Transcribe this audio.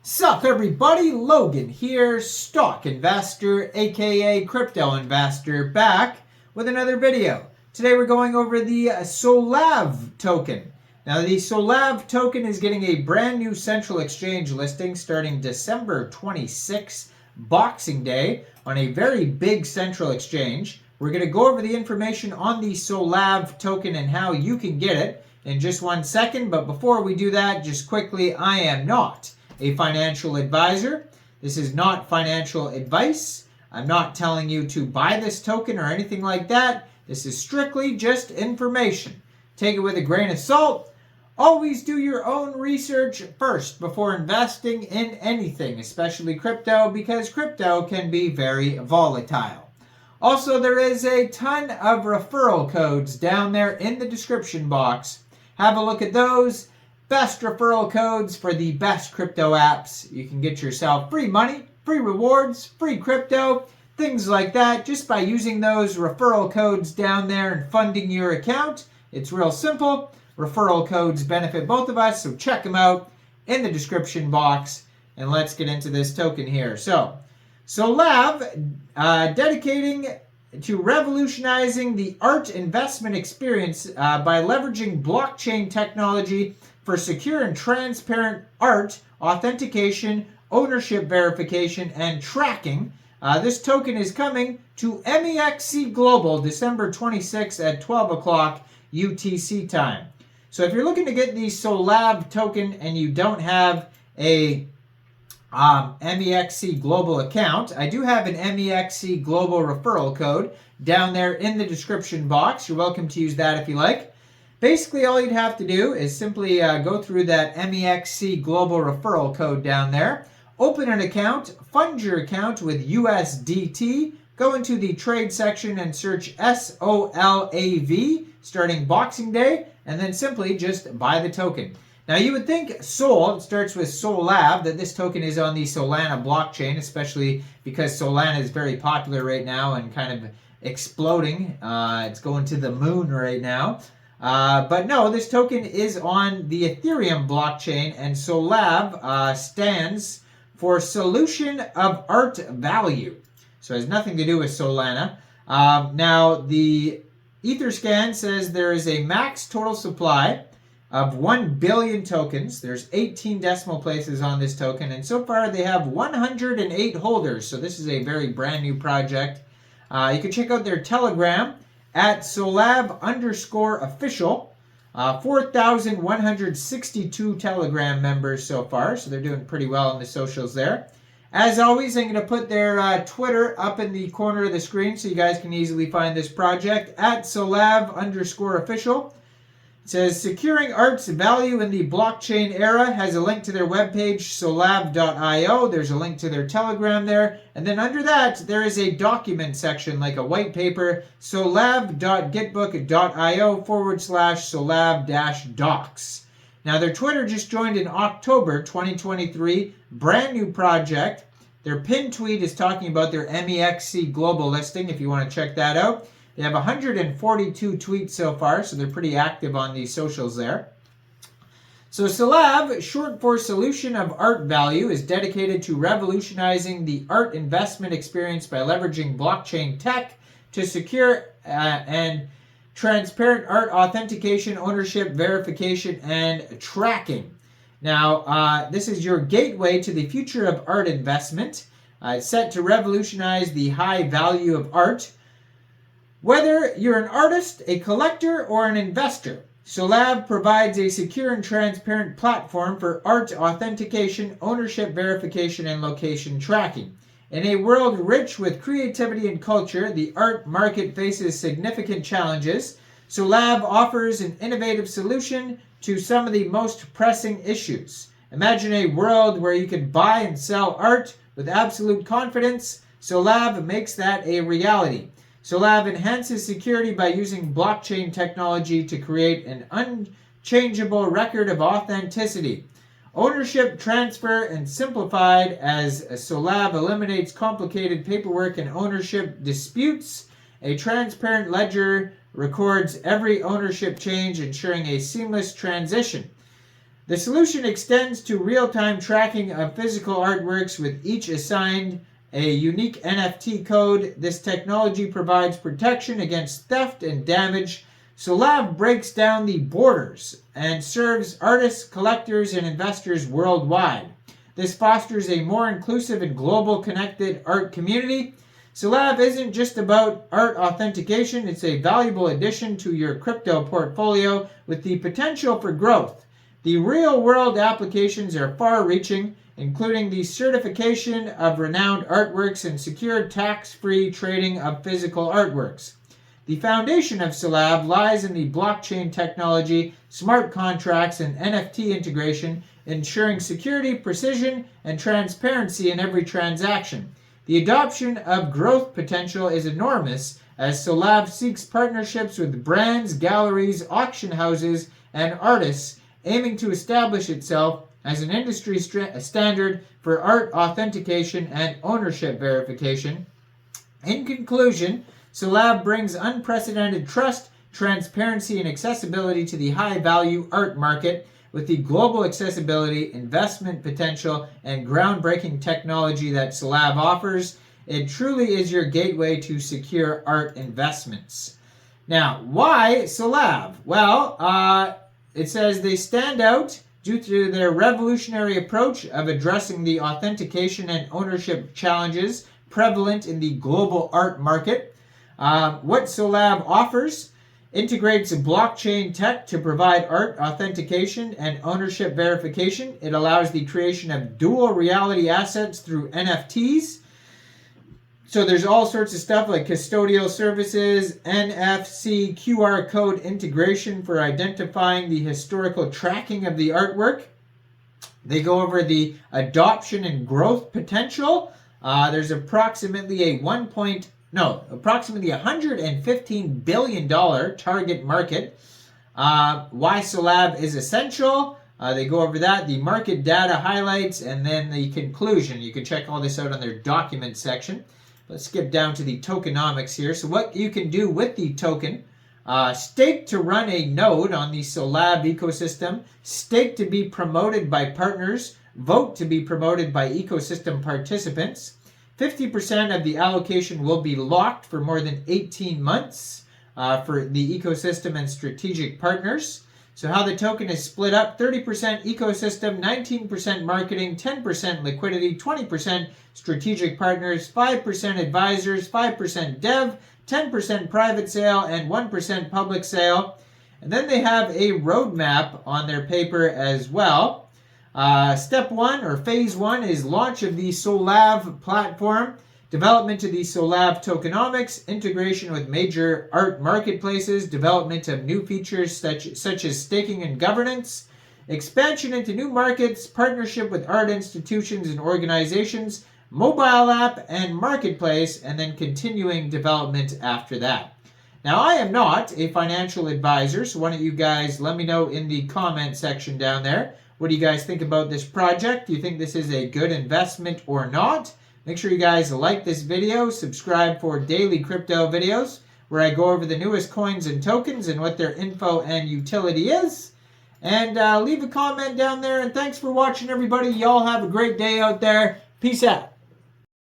Sup everybody, Logan here, stock investor aka crypto investor, back with another video. Today we're going over the Solav token. Now the Solav token is getting a brand new central exchange listing starting December 26, Boxing Day, on a very big central exchange. We're going to go over the information on the Solav token and how you can get it in just 1 second, but before we do that, just quickly, I am not a financial advisor. This is not financial advice. I'm not telling you to buy this token or anything like that. This is strictly just information. Take it with a grain of salt. Always do your own research first before investing in anything, especially crypto, because crypto can be very volatile. Also, there is a ton of referral codes down there in the description box. Have a look at those. Best referral codes for the best crypto apps. You can get yourself free money, free rewards, free crypto, things like that, just by using those referral codes down there and funding your account. It's real simple. Referral codes benefit both of us, so check them out in the description box. And let's get into this token here. So Solav, dedicating to revolutionizing the art investment experience by leveraging blockchain technology for secure and transparent art authentication, ownership verification, and tracking. This token is coming to Mexc Global December 26th at 12 o'clock UTC time. So if you're looking to get the Solav token and you don't have a Mexc Global account, I do have an Mexc Global referral code down there in the description box. You're welcome to use that if you like. Basically, all you'd have to do is simply go through that Mexc Global referral code down there, open an account, fund your account with USDT, go into the trade section and search SOLAV starting Boxing Day, and then simply just buy the token. Now, you would think Sol, it starts with Solav, that this token is on the Solana blockchain, especially because Solana is very popular right now and kind of exploding. It's going to the moon right now. But no, this token is on the Ethereum blockchain, and Solav stands for Solution of Art Value. So it has nothing to do with Solana. Now, the Etherscan says there is a max total supply of 1 billion tokens. There's 18 decimal places on this token, and so far they have 108 holders. So this is a very brand new project. You can check out their Telegram at Solav_official. 4,162 Telegram members so far, so they're doing pretty well on the socials there. As always, I'm going to put their Twitter up in the corner of the screen so you guys can easily find this project at Solav_official. It says, securing art's value in the blockchain era, has a link to their webpage, solav.io. There's a link to their Telegram there. And then under that, there is a document section, like a white paper, solav.gitbook.io/solav-docs. Now, their Twitter just joined in October 2023. Brand new project. Their pinned tweet is talking about their Mexc Global listing, if you want to check that out. They have 142 tweets so far, so they're pretty active on these socials there. So Solav, short for Solution of Art Value, is dedicated to revolutionizing the art investment experience by leveraging blockchain tech to secure and transparent art authentication, ownership, verification, and tracking. Now, this is your gateway to the future of art investment. It's set to revolutionize the high value of art. Whether you're an artist, a collector, or an investor, Solav provides a secure and transparent platform for art authentication, ownership verification, and location tracking. In a world rich with creativity and culture, the art market faces significant challenges. Solav offers an innovative solution to some of the most pressing issues. Imagine a world where you can buy and sell art with absolute confidence. Solav makes that a reality. Solav enhances security by using blockchain technology to create an unchangeable record of authenticity. Ownership transfer and simplified as Solav eliminates complicated paperwork and ownership disputes. A transparent ledger records every ownership change, ensuring a seamless transition. The solution extends to real-time tracking of physical artworks with each assigned a unique NFT code. This technology provides protection against theft and damage. Solav breaks down the borders and serves artists, collectors, and investors worldwide. This fosters a more inclusive and global connected art community. Solav isn't just about art authentication, it's a valuable addition to your crypto portfolio with the potential for growth. The real-world applications are far-reaching, including the certification of renowned artworks and secure tax-free trading of physical artworks. The foundation of Solav lies in the blockchain technology, smart contracts, and NFT integration, ensuring security, precision, and transparency in every transaction. The adoption of growth potential is enormous as Solav seeks partnerships with brands, galleries, auction houses, and artists, aiming to establish itself as an industry standard for art authentication and ownership verification. In conclusion, Solav brings unprecedented trust, transparency, and accessibility to the high-value art market. With the global accessibility, investment potential, and groundbreaking technology that Solav offers, it truly is your gateway to secure art investments. Now, why Solav? Well, it says they stand out due to their revolutionary approach of addressing the authentication and ownership challenges prevalent in the global art market. What Solav offers integrates blockchain tech to provide art authentication and ownership verification. It allows the creation of dual reality assets through NFTs. So there's all sorts of stuff like custodial services, NFC, QR code integration for identifying the historical tracking of the artwork. They go over the adoption and growth potential. There's approximately approximately $115 billion target market. Why Solav is essential. They go over that, the market data highlights, and then the conclusion. You can check all this out on their document section. Let's skip down to the tokenomics here. So what you can do with the token: stake to run a node on the Solav ecosystem, stake to be promoted by partners, vote to be promoted by ecosystem participants. 50% of the allocation will be locked for more than 18 months for the ecosystem and strategic partners. So how the token is split up: 30% ecosystem, 19% marketing, 10% liquidity, 20% strategic partners, 5% advisors, 5% dev, 10% private sale, and 1% public sale. And then they have a roadmap on their paper as well. Step 1 or phase 1 is launch of the Solav platform, development of the Solav tokenomics, integration with major art marketplaces, development of new features such as staking and governance, expansion into new markets, partnership with art institutions and organizations, mobile app and marketplace, and then continuing development after that. Now, I am not a financial advisor, so why don't you guys let me know in the comment section down there. What do you guys think about this project? Do you think this is a good investment or not? Make sure you guys like this video, subscribe for daily crypto videos where I go over the newest coins and tokens and what their info and utility is. And leave a comment down there. And thanks for watching, everybody. Y'all have a great day out there. Peace out.